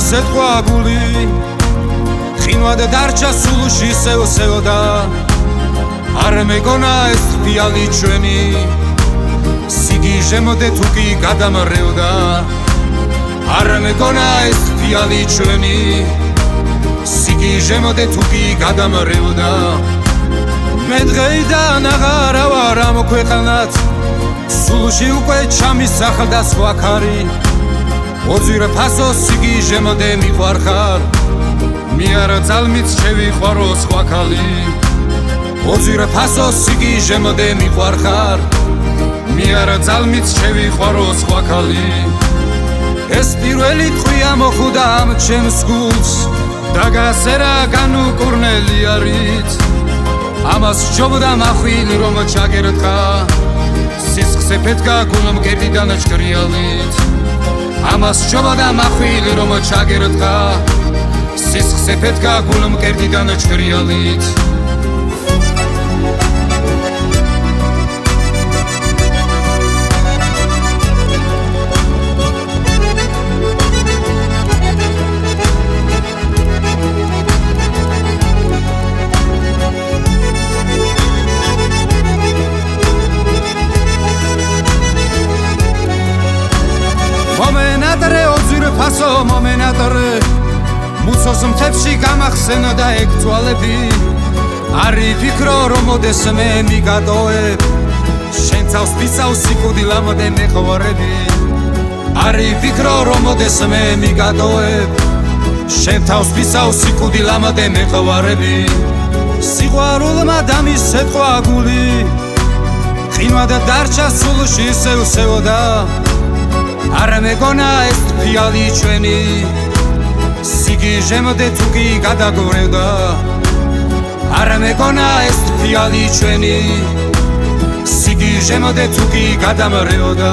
სეთქვა გული ხინვად დარჩა სულში სევსეოდა არ მეგონა ეს ხიალი ჩვენი სიგიჟემოდე თუ კი გადამრევდა არ მეგონა ეს ხიალი ჩვენი სიგიჟემოდე თუ კი გადამრევდა მე დღეიდან აღარა ვარ ამ ქვეყანად სულში უკვე ჩამისახლდა სხვა ქარი ოძირ ფასო სიგიჟემოდე მიყვარხარ მე არა ძალმით შევიყვარო სხვა ქალი ოძირ ფასო სიგიჟემოდე მიყვარხარ მე არა ძალმით შევიყვარო სხვა ქალი ეს პირველი ტყვია მოხვდა ამ ჩემს გულს და გასერა განუკურნელი არით ამას ჯობდა მახვილი რომ ჩაგერთხა სისხლზე ფეთქა გულმკერდიდან ჭრიალით ამას ჯობდა მახვილი რომ ჩაგერთხა სისხლზე ფეთქა გულმკერდიდან ჭრიალით ფასო მომენატრე მუცოს მთებში გამახსენდა ეგ თვალები არი ფიქრო რომ მოდესმე მიგატოვებ შენ წავს ფიცავს სიკვდილამდე მეყვარები არი ფიქრო რომ მოდესმე მიგატოვებ შენ წავს ფიცავს სიკვდილამდე მეყვარები სიყვარულმა დამისეთქვა გული ყინვად დარჩა სულში სევსეოდა არ მეგონა ეს ფიალი ჩვენი სიგიჟემოდე თუ კი გადაგორევდა არ მეგონა ეს ფიალი ჩვენი სიგიჟემოდე თუ კი გადამრევდა